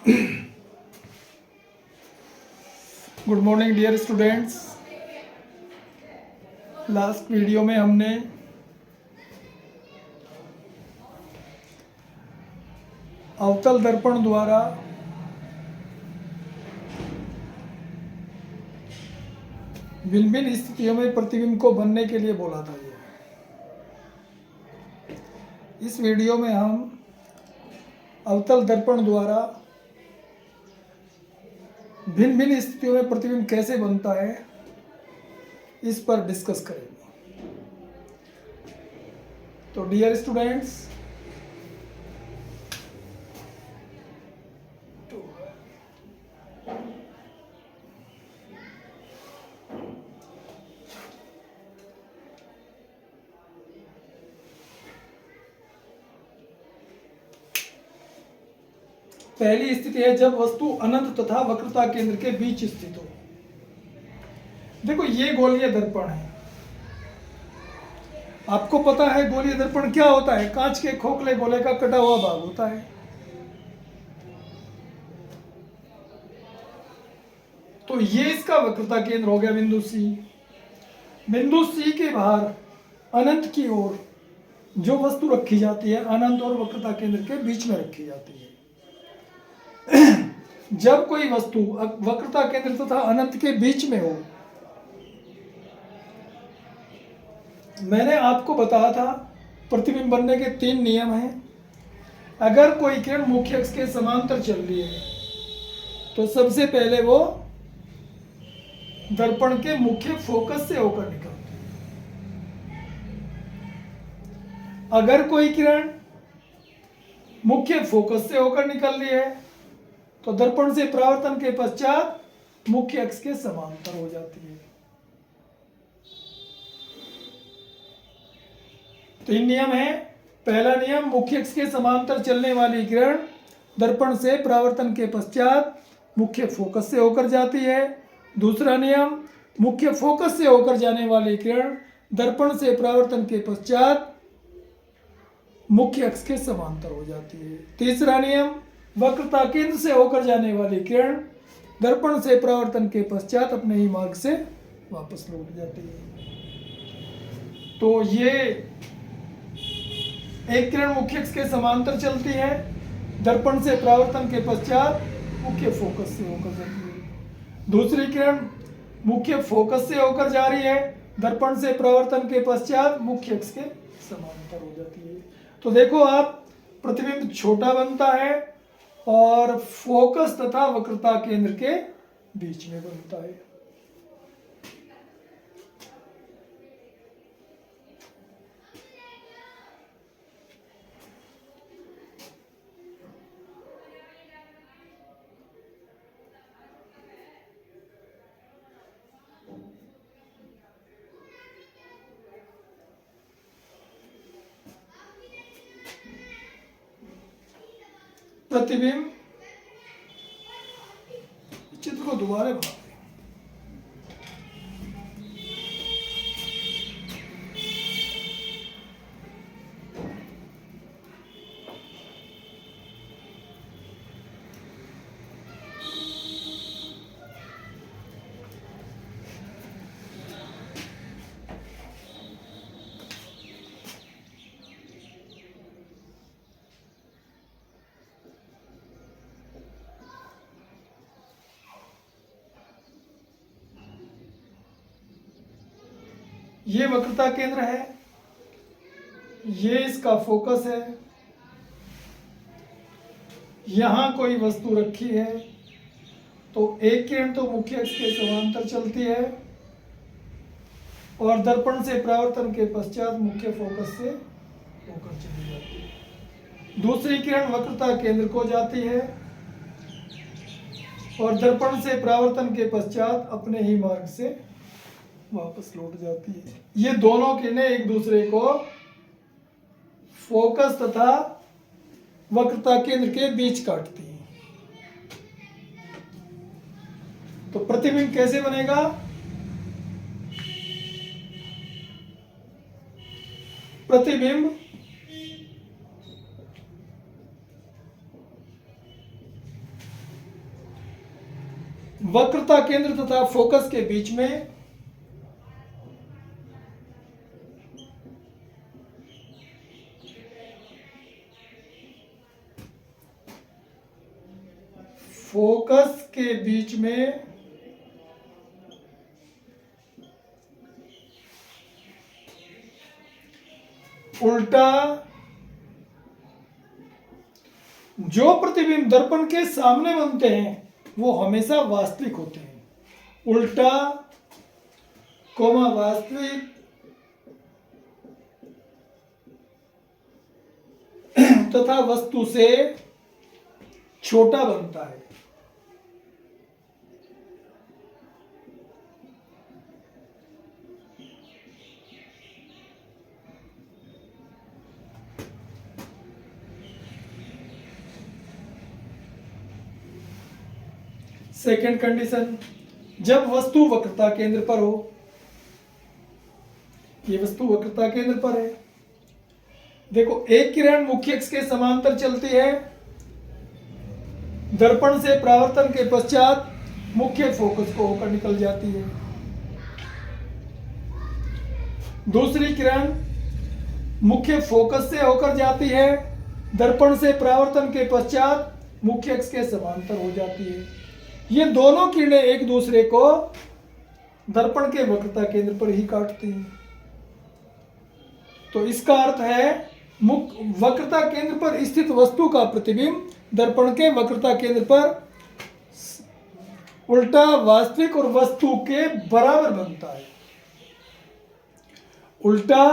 Good morning dear students. Last video में हमने अवतल दर्पण द्वारा भिन्न भिन्न स्थितियों में प्रतिबिंब को बनने के लिए बोला था। इस वीडियो में हम अवतल दर्पण द्वारा भिन्न भिन्न स्थितियों में प्रतिबिंब कैसे बनता है इस पर डिस्कस करेंगे। तो डियर स्टूडेंट्स, पहली स्थिति है जब वस्तु अनंत तथा वक्रता केंद्र के बीच स्थित हो। देखो, ये गोलीय दर्पण है। आपको पता है गोलीय दर्पण क्या होता है? कांच के खोखले गोले का कटा हुआ भाग होता है। तो ये इसका वक्रता केंद्र हो गया बिंदु सी। बिंदु सी के बाहर अनंत की ओर जो वस्तु रखी जाती है अनंत और वक्रता केंद्र के बीच में रखी जाती है। जब कोई वस्तु वक्रता केंद्र तथा अनंत के बीच में हो, मैंने आपको बताया था प्रतिबिंब बनने के 3 नियम हैं। अगर कोई किरण मुख्य अक्ष के समांतर चल रही है तो सबसे पहले वो दर्पण के मुख्य फोकस से होकर निकलती है। अगर कोई किरण मुख्य फोकस से होकर निकल रही है तो दर्पण से परावर्तन के पश्चात मुख्य अक्ष के समांतर हो जाती है। 3 नियम है। पहला नियम, मुख्य अक्ष के समांतर चलने वाली किरण दर्पण से परावर्तन के पश्चात मुख्य फोकस से होकर जाती है। दूसरा नियम, मुख्य फोकस से होकर जाने वाली किरण दर्पण से परावर्तन के पश्चात मुख्य अक्ष के समांतर हो जाती है। तीसरा नियम, वक्रता केंद्र से होकर जाने वाली किरण दर्पण से परावर्तन के पश्चात अपने ही मार्ग से वापस लौट जाती है। तो ये एक किरण मुख्य अक्ष के समांतर चलती है, दर्पण से परावर्तन के पश्चात मुख्य फोकस से होकर जाती है। दूसरी किरण मुख्य फोकस से होकर जा रही है, दर्पण से परावर्तन के पश्चात मुख्य अक्ष के समांतर हो जाती है। तो देखो आप, प्रतिबिंब छोटा बनता है और फोकस तथा वक्रता केंद्र के बीच में बनता है। प्रतिबिंब, चित्र को दोबारा बना दें। ये वक्रता केंद्र है, ये इसका फोकस है। यहां कोई वस्तु रखी है तो एक किरण तो मुख्य अक्ष के समांतर चलती है और दर्पण से परावर्तन के पश्चात मुख्य फोकस से होकर चली जाती है। दूसरी किरण वक्रता केंद्र को जाती है और दर्पण से परावर्तन के पश्चात अपने ही मार्ग से वापस लौट जाती है। ये दोनों किरणें एक दूसरे को फोकस तथा वक्रता केंद्र के बीच काटती हैं। तो प्रतिबिंब कैसे बनेगा? प्रतिबिंब वक्रता केंद्र तथा फोकस के बीच में फोकस के बीच में उल्टा जो प्रतिबिंब दर्पण के सामने बनते हैं वो हमेशा वास्तविक होते हैं। उल्टा कोमा वास्तविक तथा वस्तु से छोटा बनता है। सेकंड कंडीशन, जब वस्तु वक्रता केंद्र पर हो। ये वस्तु वक्रता केंद्र पर है। देखो, एक किरण मुख्य अक्ष के समांतर चलती है, दर्पण से परावर्तन के पश्चात मुख्य फोकस को होकर निकल जाती है। दूसरी किरण मुख्य फोकस से होकर जाती है, दर्पण से परावर्तन के पश्चात मुख्य अक्ष के समांतर हो जाती है। ये दोनों किरणें एक दूसरे को दर्पण के वक्रता केंद्र पर ही काटती हैं। तो इसका अर्थ है वक्रता केंद्र पर स्थित वस्तु का प्रतिबिंब दर्पण के वक्रता केंद्र पर उल्टा वास्तविक और वस्तु के बराबर बनता है। उल्टा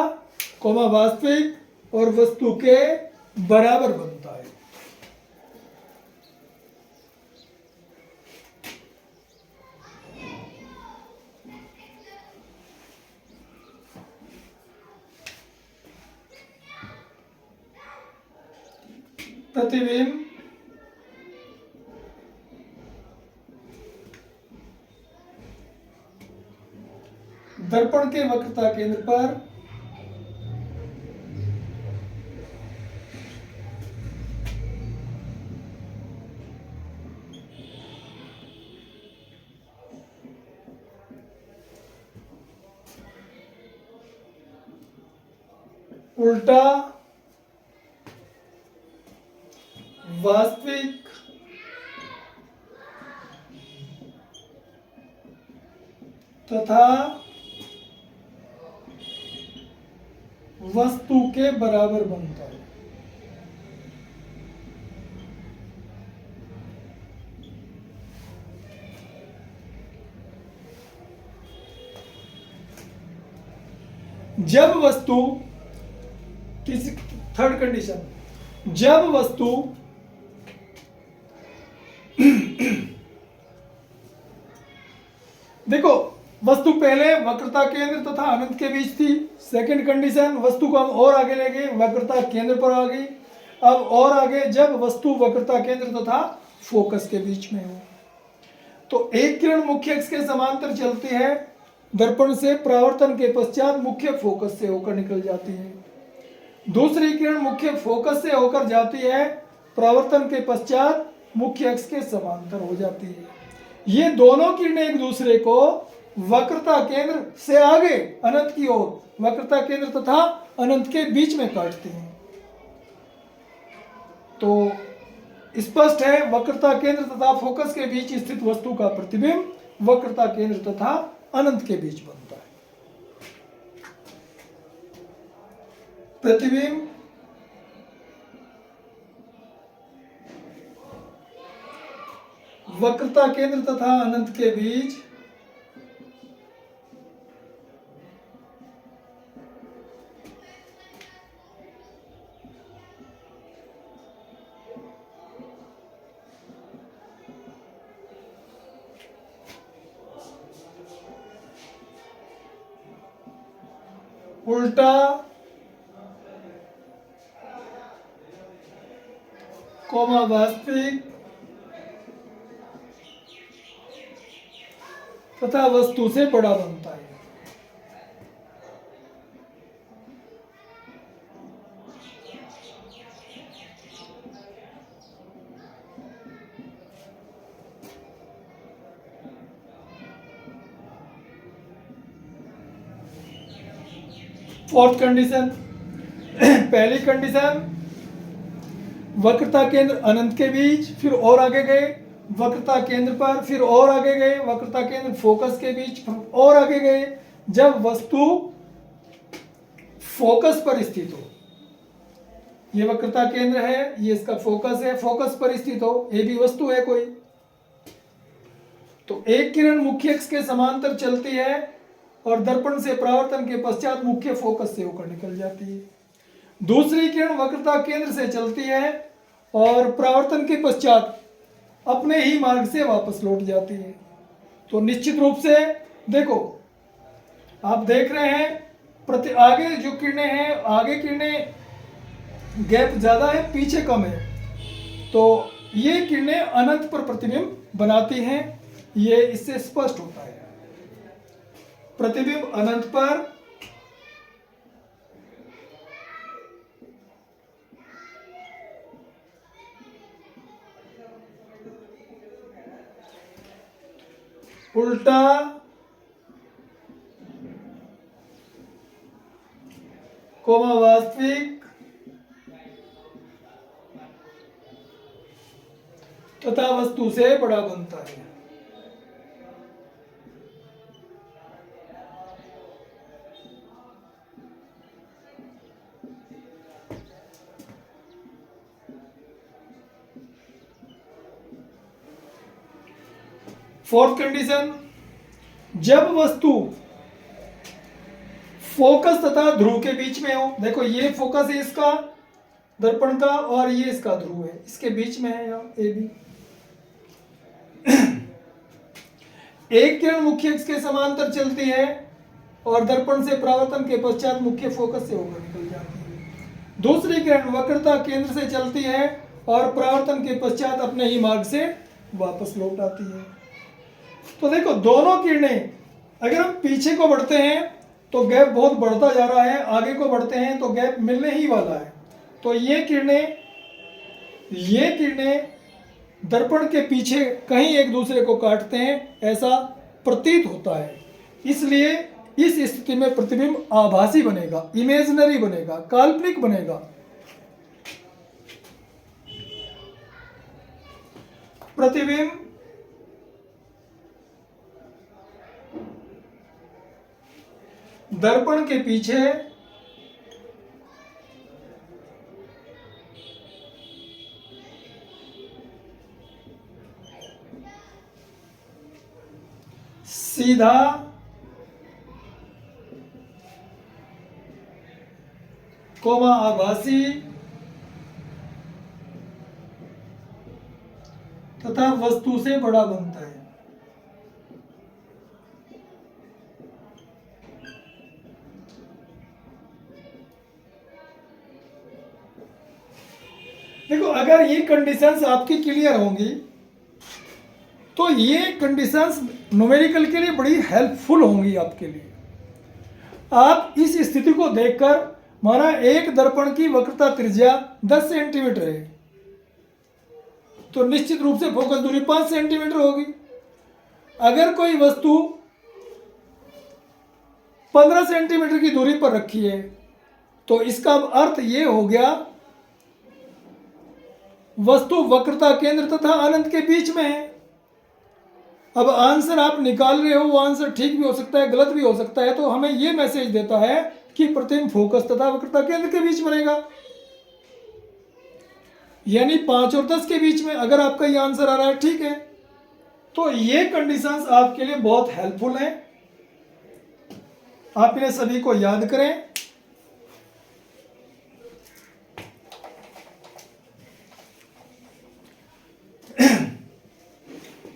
कोमा वास्तविक और वस्तु के बराबर बनता है। प्रतिबिंब दर्पण के वक्रता केंद्र पर उल्टा वास्तविक तथा वस्तु के बराबर बनता है। जब वस्तु किसी थर्ड कंडीशन, जब वस्तु देखो, वस्तु पहले वक्रता केंद्र तथा अनंत के बीच थी। सेकंड कंडीशन, वस्तु को हम और आगे ले गए, वक्रता केंद्र पर आ गई। अब और आगे, जब वस्तु वक्रता केंद्र तथा फोकस के बीच में हो। तो एक किरण मुख्य अक्ष के समांतर चलती है, दर्पण से परावर्तन के पश्चात मुख्य फोकस से होकर निकल जाती है। दूसरी किरण मुख्य फोकस से होकर जाती है, परावर्तन के पश्चात मुख्य अक्ष के समांतर हो जाती है। ये दोनों किरणें एक दूसरे को वक्रता केंद्र से आगे अनंत की ओर, वक्रता केंद्र तथा अनंत के बीच में काटती हैं। तो स्पष्ट है, वक्रता केंद्र तथा फोकस के बीच स्थित वस्तु का प्रतिबिंब वक्रता केंद्र तथा अनंत के बीच बनता है। प्रतिबिंब वक्रता केंद्र तथा अनंत के बीच उल्टा कोमा वास्तविक तथा वस्तु से बड़ा बनता है। फोर्थ कंडीशन, पहली कंडीशन वक्रता केंद्र अनंत के बीच, फिर और आगे गए वक्रता केंद्र पर, फिर और आगे गए वक्रता केंद्र फोकस के बीच, फिर और आगे गए जब वस्तु फोकस पर स्थित हो। ये वक्रता केंद्र है, ये इसका फोकस है, फोकस पर स्थित हो, ये भी वस्तु है कोई। तो एक किरण मुख्य अक्ष के समांतर चलती है और दर्पण से परावर्तन के पश्चात मुख्य फोकस से होकर निकल जाती है। दूसरी किरण वक्रता केंद्र से चलती है और परावर्तन के पश्चात अपने ही मार्ग से वापस लौट जाती है। तो निश्चित रूप से देखो, आप देख रहे हैं आगे जो किरणें हैं, आगे किरणें गैप ज्यादा है, पीछे कम है, तो ये किरणें अनंत पर प्रतिबिंब बनाती हैं। ये इससे स्पष्ट होता है, प्रतिबिंब अनंत पर उल्टा कोमा वास्तविक तथा वस्तु से बड़ा बनता है। फोर्थ कंडीशन, जब वस्तु फोकस तथा ध्रुव के बीच में हो। देखो ये फोकस है इसका दर्पण का और ये इसका ध्रुव है, इसके बीच में है यहाँ ए बी। एक किरण मुख्य अक्ष के समांतर चलती है और दर्पण से परावर्तन के पश्चात मुख्य फोकस से होकर निकल जाती है। दूसरी किरण वक्रता केंद्र से चलती है और परावर्तन के पश्चात अपने ही मार्ग से वापस लौट आती है। तो देखो दोनों किरणें, अगर हम पीछे को बढ़ते हैं तो गैप बहुत बढ़ता जा रहा है, आगे को बढ़ते हैं तो गैप मिलने ही वाला है। तो ये किरणें दर्पण के पीछे कहीं एक दूसरे को काटते हैं, ऐसा प्रतीत होता है। इसलिए इस स्थिति में प्रतिबिंब आभासी बनेगा, इमेजिनरी बनेगा, काल्पनिक बनेगा। प्रतिबिंब दर्पण के पीछे सीधा कोमा आभासी तथा वस्तु से बड़ा बनता है। देखो अगर ये कंडीशंस आपकी क्लियर होंगी तो ये कंडीशंस न्यूमेरिकल के लिए बड़ी हेल्पफुल होंगी आपके लिए। आप इस स्थिति को देखकर, माना एक दर्पण की वक्रता त्रिज्या 10 सेंटीमीटर है तो निश्चित रूप से फोकस दूरी 5 सेंटीमीटर होगी। अगर कोई वस्तु 15 सेंटीमीटर की दूरी पर रखी है तो इसका अर्थ ये हो गया वस्तु वक्रता केंद्र तथा अनंत के बीच में है। अब आंसर आप निकाल रहे हो, वो आंसर ठीक भी हो सकता है, गलत भी हो सकता है, तो हमें ये मैसेज देता है कि प्रतिबिंब फोकस तथा वक्रता केंद्र के बीच बनेगा, यानी 5 और 10 के बीच में। अगर आपका ये आंसर आ रहा है ठीक है, तो ये कंडीशंस आपके लिए बहुत हेल्पफुल हैं। आप इन्हें सभी को याद करें।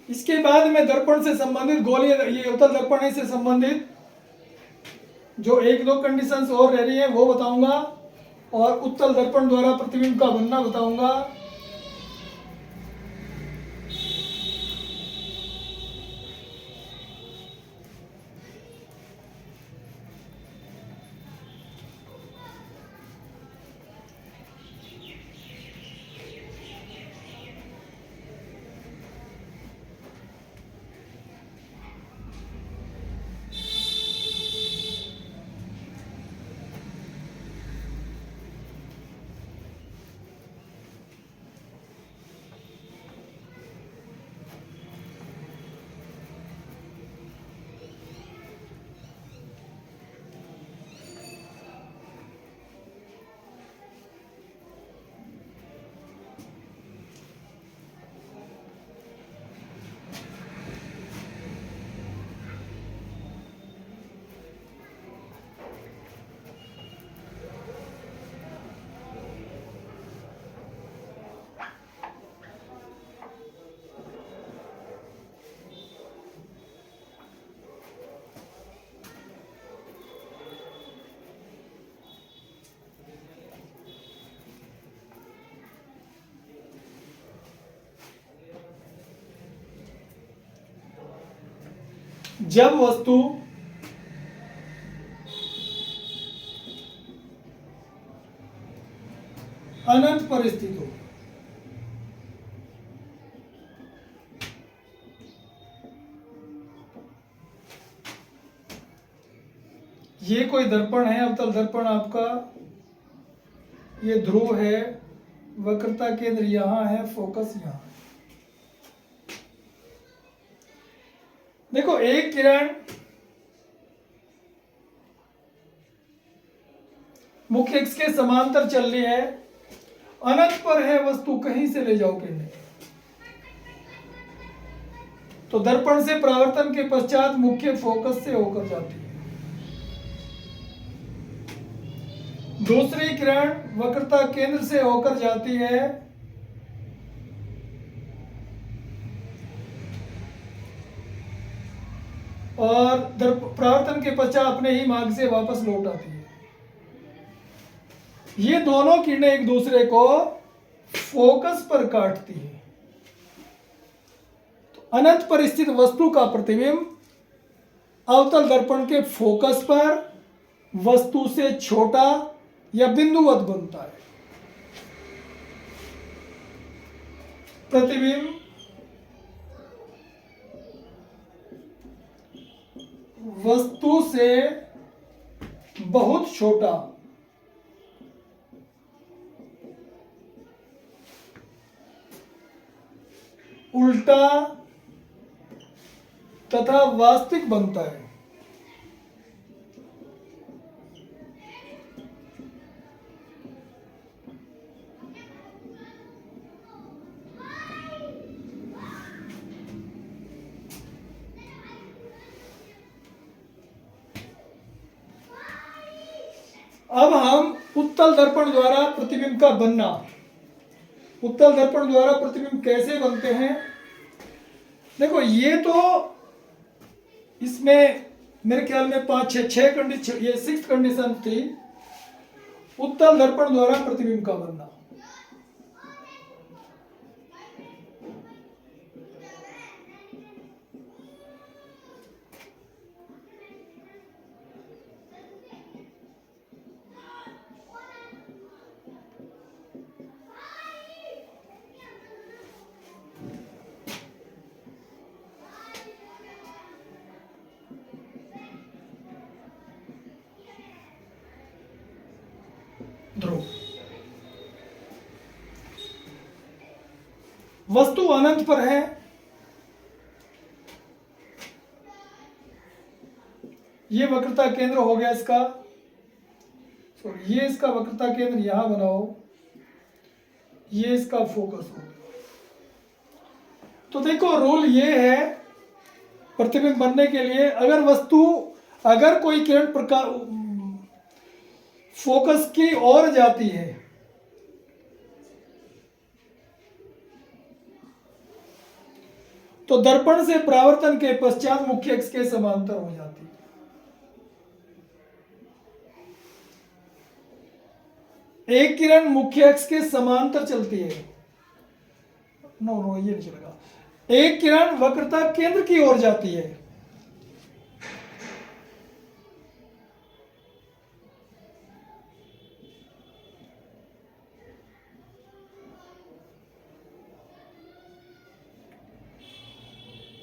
इसके बाद में दर्पण से संबंधित गोलीय, ये उत्तल दर्पण से संबंधित जो 1-2 कंडीशंस और रह रही है वो बताऊंगा, और उत्तल दर्पण द्वारा प्रतिबिंब का बनना बताऊंगा। जब वस्तु अनंत पर स्थित हो। ये कोई दर्पण है, अवतल दर्पण आपका, ये ध्रुव है, वक्रता केंद्र यहां है, फोकस यहां है। देखो एक किरण मुख्य अक्ष के समांतर चल रही है, अनंत पर है वस्तु, कहीं से ले जाओ कि नहीं। तो दर्पण से परावर्तन के पश्चात मुख्य फोकस से होकर जाती है। दूसरी किरण वक्रता केंद्र से होकर जाती है और परावर्तन के पश्चात अपने ही मार्ग से वापस लौट आती है। ये दोनों किरणें एक दूसरे को फोकस पर काटती है। तो अनंत पर स्थित वस्तु का प्रतिबिंब अवतल दर्पण के फोकस पर वस्तु से छोटा या बिंदुवत बनता है। प्रतिबिंब वस्तु से बहुत छोटा उल्टा तथा वास्तविक बनता है। अब हम उत्तल दर्पण द्वारा प्रतिबिंब का बनना, उत्तल दर्पण द्वारा प्रतिबिंब कैसे बनते हैं। देखो ये तो इसमें मेरे ख्याल में 5-6 कंडीशन, ये 6 कंडीशन थी उत्तल दर्पण द्वारा प्रतिबिंब का बनना। ध्रुव वस्तु अनंत पर है, ये वक्रता केंद्र हो गया इसका, सॉरी ये इसका वक्रता केंद्र यहां बनाओ, ये इसका फोकस हो। तो देखो रूल ये है प्रतिबिंब बनने के लिए, अगर कोई किरण प्रकाश फोकस की ओर जाती है तो दर्पण से परावर्तन के पश्चात मुख्य अक्ष के समांतर हो जाती है। एक किरण मुख्य अक्ष के समांतर चलती है, नो ये नहीं चलेगा। एक किरण वक्रता केंद्र की ओर जाती है,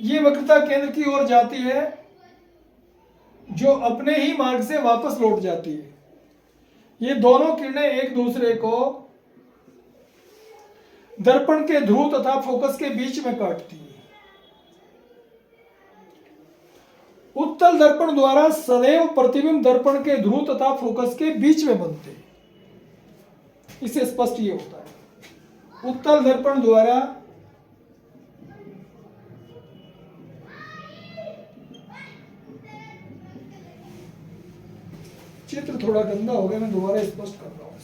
ये वक्रता केंद्र की ओर जाती है जो अपने ही मार्ग से वापस लौट जाती है। ये दोनों किरणें एक दूसरे को दर्पण के ध्रुव तथा फोकस के बीच में काटती है। उत्तल दर्पण द्वारा सदैव प्रतिबिंब दर्पण के ध्रुव तथा फोकस के बीच में बनते हैं। इससे स्पष्ट ये होता है उत्तल दर्पण द्वारा चित्र थोड़ा गंदा हो गया, मैं दोबारा स्पष्ट कर रहा हूं।